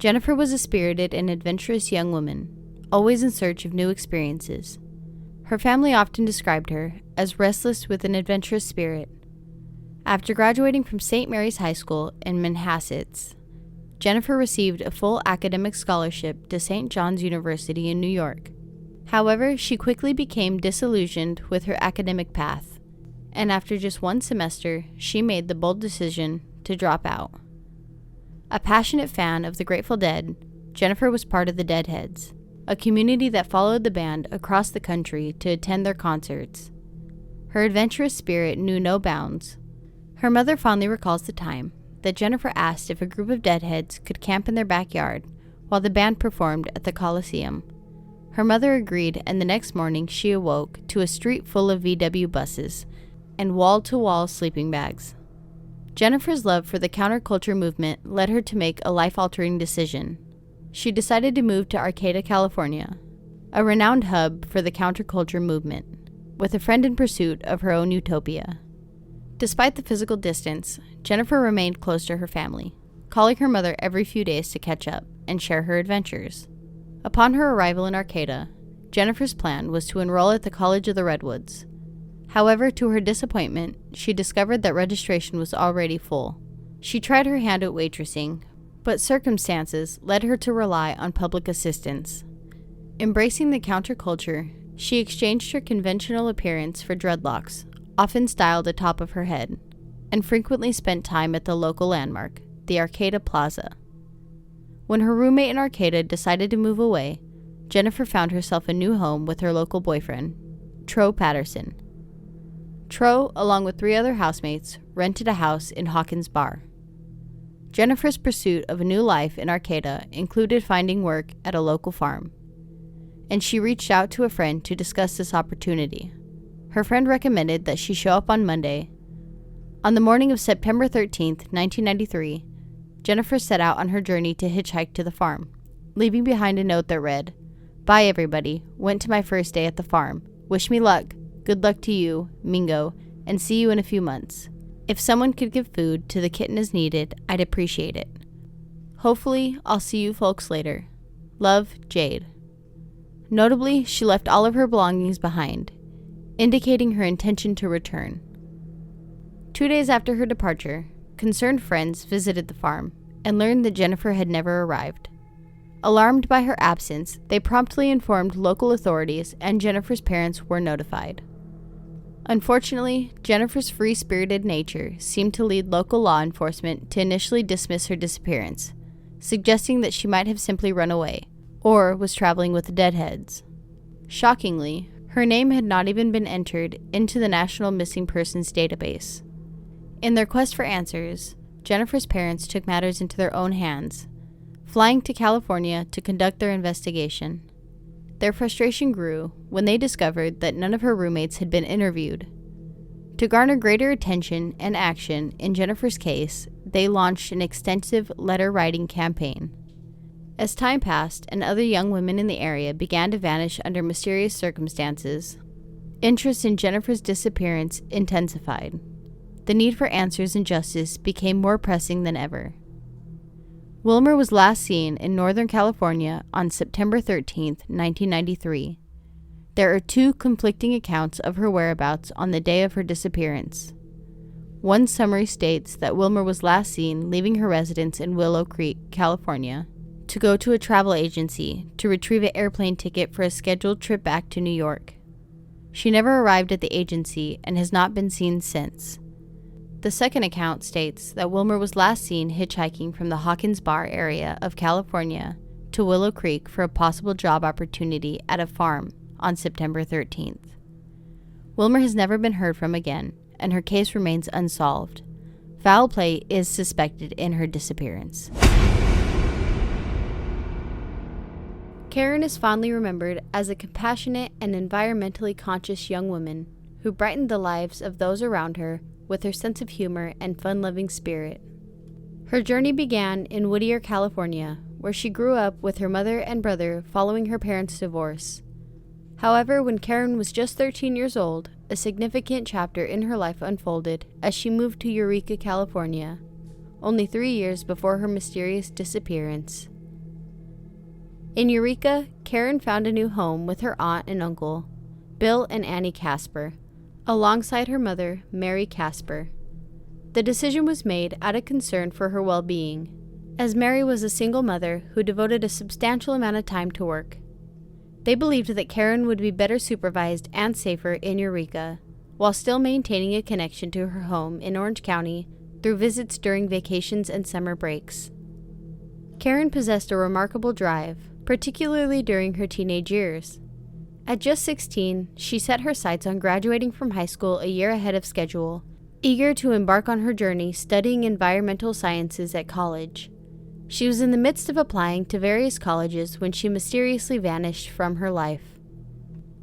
Jennifer was a spirited and adventurous young woman, always in search of new experiences. Her family often described her as restless with an adventurous spirit. After graduating from St. Mary's High School in Manhasset, Jennifer received a full academic scholarship to St. John's University in New York. However, she quickly became disillusioned with her academic path, and after just one semester, she made the bold decision to drop out. A passionate fan of the Grateful Dead, Jennifer was part of the Deadheads, a community that followed the band across the country to attend their concerts. Her adventurous spirit knew no bounds. Her mother fondly recalls the time that Jennifer asked if a group of Deadheads could camp in their backyard while the band performed at the Coliseum. Her mother agreed, and the next morning she awoke to a street full of VW buses and wall-to-wall sleeping bags. Jennifer's love for the counterculture movement led her to make a life-altering decision. She decided to move to Arcata, California, a renowned hub for the counterculture movement, with a friend in pursuit of her own utopia. Despite the physical distance, Jennifer remained close to her family, calling her mother every few days to catch up and share her adventures. Upon her arrival in Arcata, Jennifer's plan was to enroll at the College of the Redwoods. However, to her disappointment, she discovered that registration was already full. She tried her hand at waitressing, but circumstances led her to rely on public assistance. Embracing the counterculture, she exchanged her conventional appearance for dreadlocks, often styled atop of her head, and frequently spent time at the local landmark, the Arcata Plaza. When her roommate in Arcata decided to move away, Jennifer found herself a new home with her local boyfriend, Tro Patterson. Tro, along with 3 other housemates, rented a house in Hawkins Bar. Jennifer's pursuit of a new life in Arcata included finding work at a local farm, and she reached out to a friend to discuss this opportunity. Her friend recommended that she show up on Monday. On the morning of September 13th, 1993, Jennifer set out on her journey to hitchhike to the farm, leaving behind a note that read, "Bye everybody, went to my first day at the farm. Wish me luck. Good luck to you, Mingo, and see you in a few months. If someone could give food to the kitten as needed, I'd appreciate it. Hopefully, I'll see you folks later. Love, Jade." Notably, she left all of her belongings behind, indicating her intention to return. 2 days after her departure, concerned friends visited the farm and learned that Jennifer had never arrived. Alarmed by her absence, they promptly informed local authorities, and Jennifer's parents were notified. Unfortunately, Jennifer's free-spirited nature seemed to lead local law enforcement to initially dismiss her disappearance, suggesting that she might have simply run away, or was traveling with the Deadheads. Shockingly, her name had not even been entered into the National Missing Persons database. In their quest for answers, Jennifer's parents took matters into their own hands, flying to California to conduct their investigation. Their frustration grew when they discovered that none of her roommates had been interviewed. To garner greater attention and action in Jennifer's case, they launched an extensive letter-writing campaign. As time passed and other young women in the area began to vanish under mysterious circumstances, interest in Jennifer's disappearance intensified. The need for answers and justice became more pressing than ever. Wilmer was last seen in Northern California on September 13, 1993. There are 2 conflicting accounts of her whereabouts on the day of her disappearance. One summary states that Wilmer was last seen leaving her residence in Willow Creek, California, to go to a travel agency to retrieve an airplane ticket for a scheduled trip back to New York. She never arrived at the agency and has not been seen since. The second account states that Wilmer was last seen hitchhiking from the Hawkins Bar area of California to Willow Creek for a possible job opportunity at a farm on September 13th. Wilmer has never been heard from again, and her case remains unsolved. Foul play is suspected in her disappearance. Karen is fondly remembered as a compassionate and environmentally conscious young woman who brightened the lives of those around her with her sense of humor and fun-loving spirit. Her journey began in Whittier, California, where she grew up with her mother and brother following her parents' divorce. However, when Karen was just 13 years old, a significant chapter in her life unfolded as she moved to Eureka, California, only 3 years before her mysterious disappearance. In Eureka, Karen found a new home with her aunt and uncle, Bill and Annie Casper, alongside her mother, Mary Casper. The decision was made out of concern for her well-being, as Mary was a single mother who devoted a substantial amount of time to work. They believed that Karen would be better supervised and safer in Eureka, while still maintaining a connection to her home in Orange County through visits during vacations and summer breaks. Karen possessed a remarkable drive, particularly during her teenage years. At just 16, she set her sights on graduating from high school a year ahead of schedule, eager to embark on her journey studying environmental sciences at college. She was in the midst of applying to various colleges when she mysteriously vanished from her life.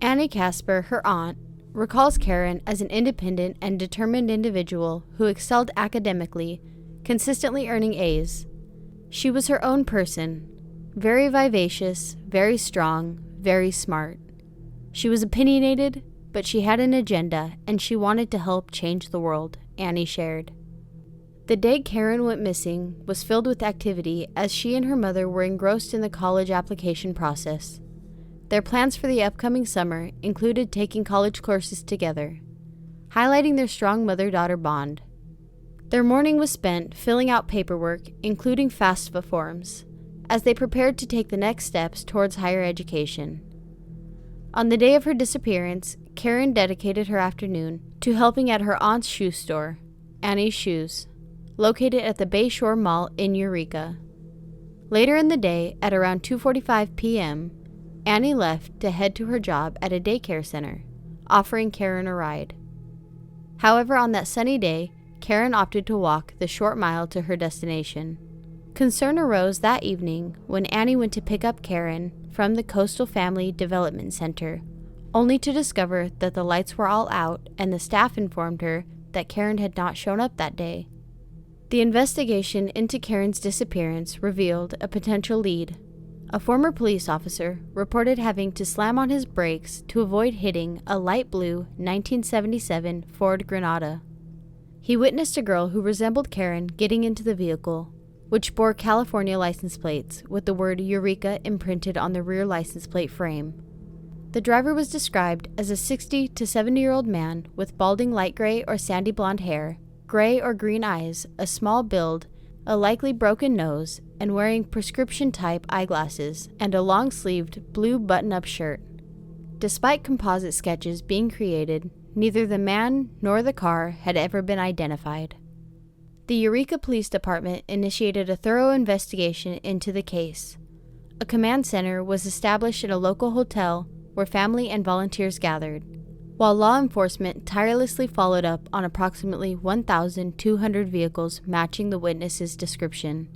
Annie Casper, her aunt, recalls Karen as an independent and determined individual who excelled academically, consistently earning A's. She was her own person, very vivacious, very strong, very smart. She was opinionated, but she had an agenda, and she wanted to help change the world, Annie shared. The day Karen went missing was filled with activity as she and her mother were engrossed in the college application process. Their plans for the upcoming summer included taking college courses together, highlighting their strong mother-daughter bond. Their morning was spent filling out paperwork, including FAFSA forms, as they prepared to take the next steps towards higher education. On the day of her disappearance, Karen dedicated her afternoon to helping at her aunt's shoe store, Annie's Shoes, located at the Bayshore Mall in Eureka. Later in the day, at around 2:45 p.m., Annie left to head to her job at a daycare center, offering Karen a ride. However, on that sunny day, Karen opted to walk the short mile to her destination. Concern arose that evening when Annie went to pick up Karen from the Coastal Family Development Center, only to discover that the lights were all out and the staff informed her that Karen had not shown up that day. The investigation into Karen's disappearance revealed a potential lead. A former police officer reported having to slam on his brakes to avoid hitting a light blue 1977 Ford Granada. He witnessed a girl who resembled Karen getting into the vehicle, which bore California license plates with the word Eureka imprinted on the rear license plate frame. The driver was described as a 60 to 70-year-old man with balding light gray or sandy blonde hair, gray or green eyes, a small build, a likely broken nose, and wearing prescription-type eyeglasses and a long-sleeved blue button-up shirt. Despite composite sketches being created, neither the man nor the car had ever been identified. The Eureka Police Department initiated a thorough investigation into the case. A command center was established at a local hotel where family and volunteers gathered, while law enforcement tirelessly followed up on approximately 1,200 vehicles matching the witness's description.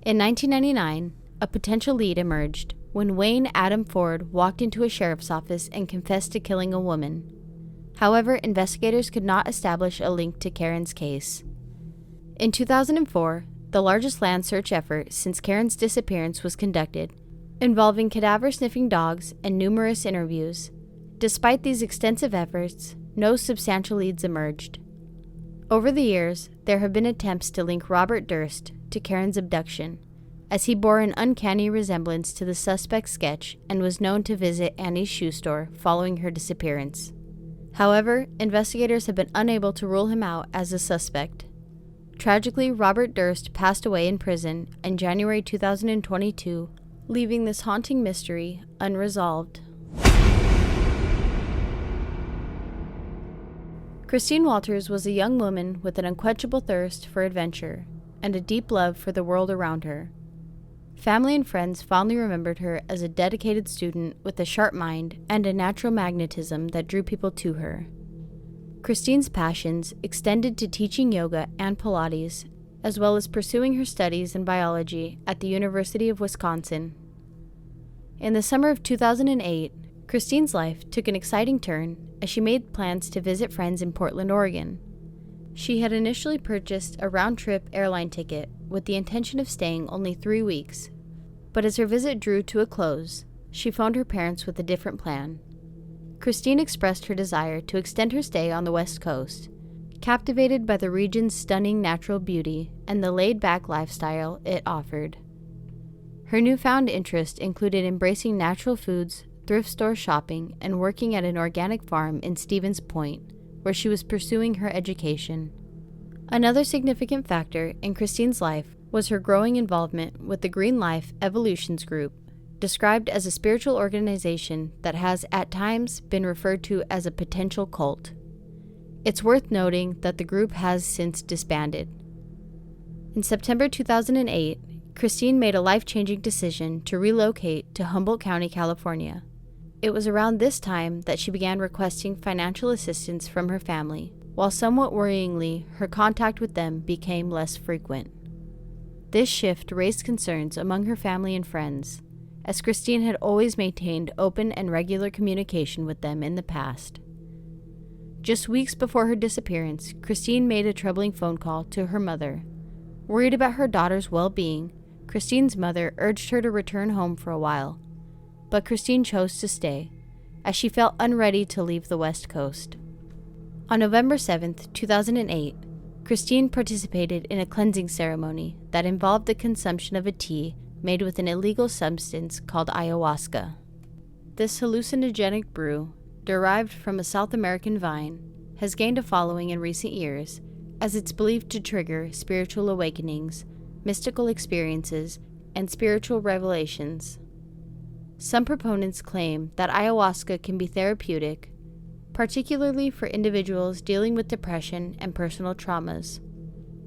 In 1999, a potential lead emerged when Wayne Adam Ford walked into a sheriff's office and confessed to killing a woman. However, investigators could not establish a link to Karen's case. In 2004, the largest land search effort since Karen's disappearance was conducted, involving cadaver-sniffing dogs and numerous interviews. Despite these extensive efforts, no substantial leads emerged. Over the years, there have been attempts to link Robert Durst to Karen's abduction, as he bore an uncanny resemblance to the suspect's sketch and was known to visit Annie's shoe store following her disappearance. However, investigators have been unable to rule him out as a suspect. Tragically, Robert Durst passed away in prison in January 2022, leaving this haunting mystery unresolved. Christine Walters was a young woman with an unquenchable thirst for adventure and a deep love for the world around her. Family and friends fondly remembered her as a dedicated student with a sharp mind and a natural magnetism that drew people to her. Christine's passions extended to teaching yoga and Pilates, as well as pursuing her studies in biology at the University of Wisconsin. In the summer of 2008, Christine's life took an exciting turn as she made plans to visit friends in Portland, Oregon. She had initially purchased a round-trip airline ticket with the intention of staying only 3 weeks, but as her visit drew to a close, she phoned her parents with a different plan. Christine expressed her desire to extend her stay on the West Coast, captivated by the region's stunning natural beauty and the laid-back lifestyle it offered. Her newfound interest included embracing natural foods, thrift store shopping, and working at an organic farm in Stevens Point, where she was pursuing her education. Another significant factor in Christine's life was her growing involvement with the Green Life Evolutions Group, described as a spiritual organization that has at times been referred to as a potential cult. It's worth noting that the group has since disbanded. In September 2008, Christine made a life-changing decision to relocate to Humboldt County, California. It was around this time that she began requesting financial assistance from her family, while somewhat worryingly, her contact with them became less frequent. This shift raised concerns among her family and friends, as Christine had always maintained open and regular communication with them in the past. Just weeks before her disappearance, Christine made a troubling phone call to her mother. Worried about her daughter's well-being, Christine's mother urged her to return home for a while, but Christine chose to stay, as she felt unready to leave the West Coast. On November 7, 2008, Christine participated in a cleansing ceremony that involved the consumption of a tea made with an illegal substance called ayahuasca. This hallucinogenic brew, derived from a South American vine, has gained a following in recent years, as it's believed to trigger spiritual awakenings, mystical experiences, and spiritual revelations. Some proponents claim that ayahuasca can be therapeutic, particularly for individuals dealing with depression and personal traumas.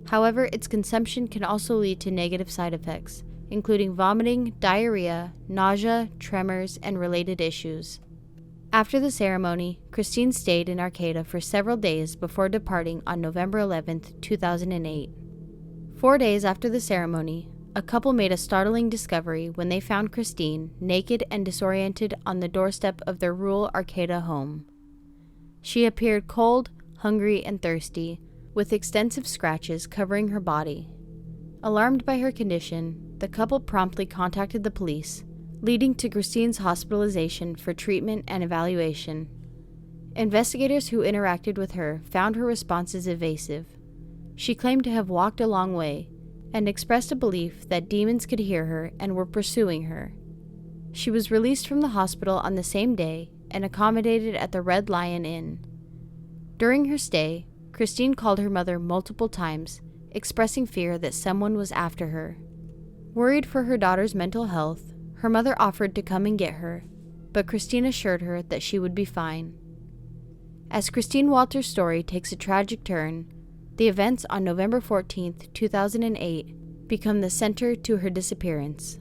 However, its consumption can also lead to negative side effects, including vomiting, diarrhea, nausea, tremors, and related issues. After the ceremony, Christine stayed in Arcata for several days before departing on November 11, 2008. 4 days after the ceremony, a couple made a startling discovery when they found Christine naked and disoriented on the doorstep of their rural Arcata home. She appeared cold, hungry, and thirsty, with extensive scratches covering her body. Alarmed by her condition, the couple promptly contacted the police, leading to Christine's hospitalization for treatment and evaluation. Investigators who interacted with her found her responses evasive. She claimed to have walked a long way and expressed a belief that demons could hear her and were pursuing her. She was released from the hospital on the same day and accommodated at the Red Lion Inn. During her stay, Christine called her mother multiple times, expressing fear that someone was after her. Worried for her daughter's mental health, her mother offered to come and get her, but Christine assured her that she would be fine. As Christine Walter's story takes a tragic turn, the events on November 14, 2008 become the center to her disappearance.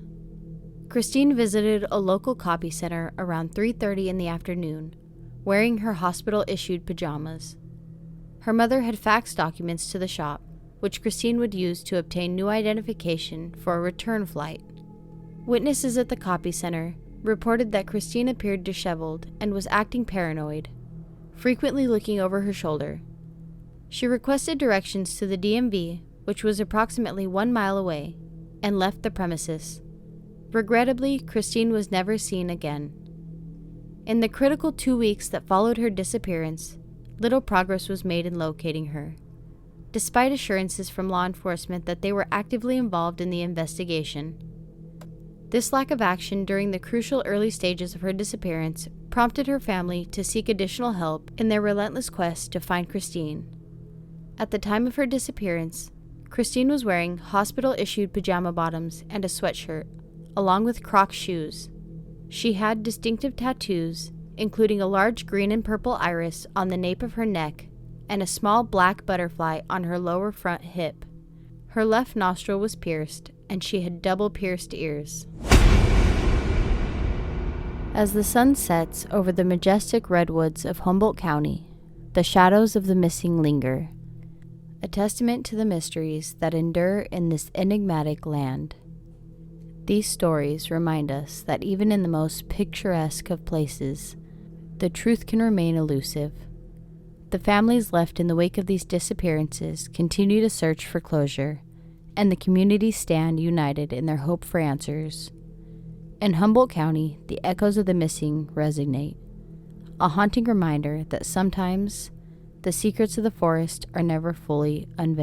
Christine visited a local copy center around 3:30 in the afternoon, wearing her hospital-issued pajamas. Her mother had faxed documents to the shop, which Christine would use to obtain new identification for a return flight. Witnesses at the copy center reported that Christine appeared disheveled and was acting paranoid, frequently looking over her shoulder. She requested directions to the DMV, which was approximately 1 mile away, and left the premises. Regrettably, Christine was never seen again. In the critical 2 weeks that followed her disappearance, little progress was made in locating her, despite assurances from law enforcement that they were actively involved in the investigation. This lack of action during the crucial early stages of her disappearance prompted her family to seek additional help in their relentless quest to find Christine. At the time of her disappearance, Christine was wearing hospital-issued pajama bottoms and a sweatshirt, along with Crocs shoes. She had distinctive tattoos, including a large green and purple iris on the nape of her neck and a small black butterfly on her lower front hip. Her left nostril was pierced, and she had double pierced ears. As the sun sets over the majestic redwoods of Humboldt County, the shadows of the missing linger, a testament to the mysteries that endure in this enigmatic land. These stories remind us that even in the most picturesque of places, the truth can remain elusive. The families left in the wake of these disappearances continue to search for closure, and the communities stand united in their hope for answers. In Humboldt County, the echoes of the missing resonate, a haunting reminder that sometimes the secrets of the forest are never fully unveiled.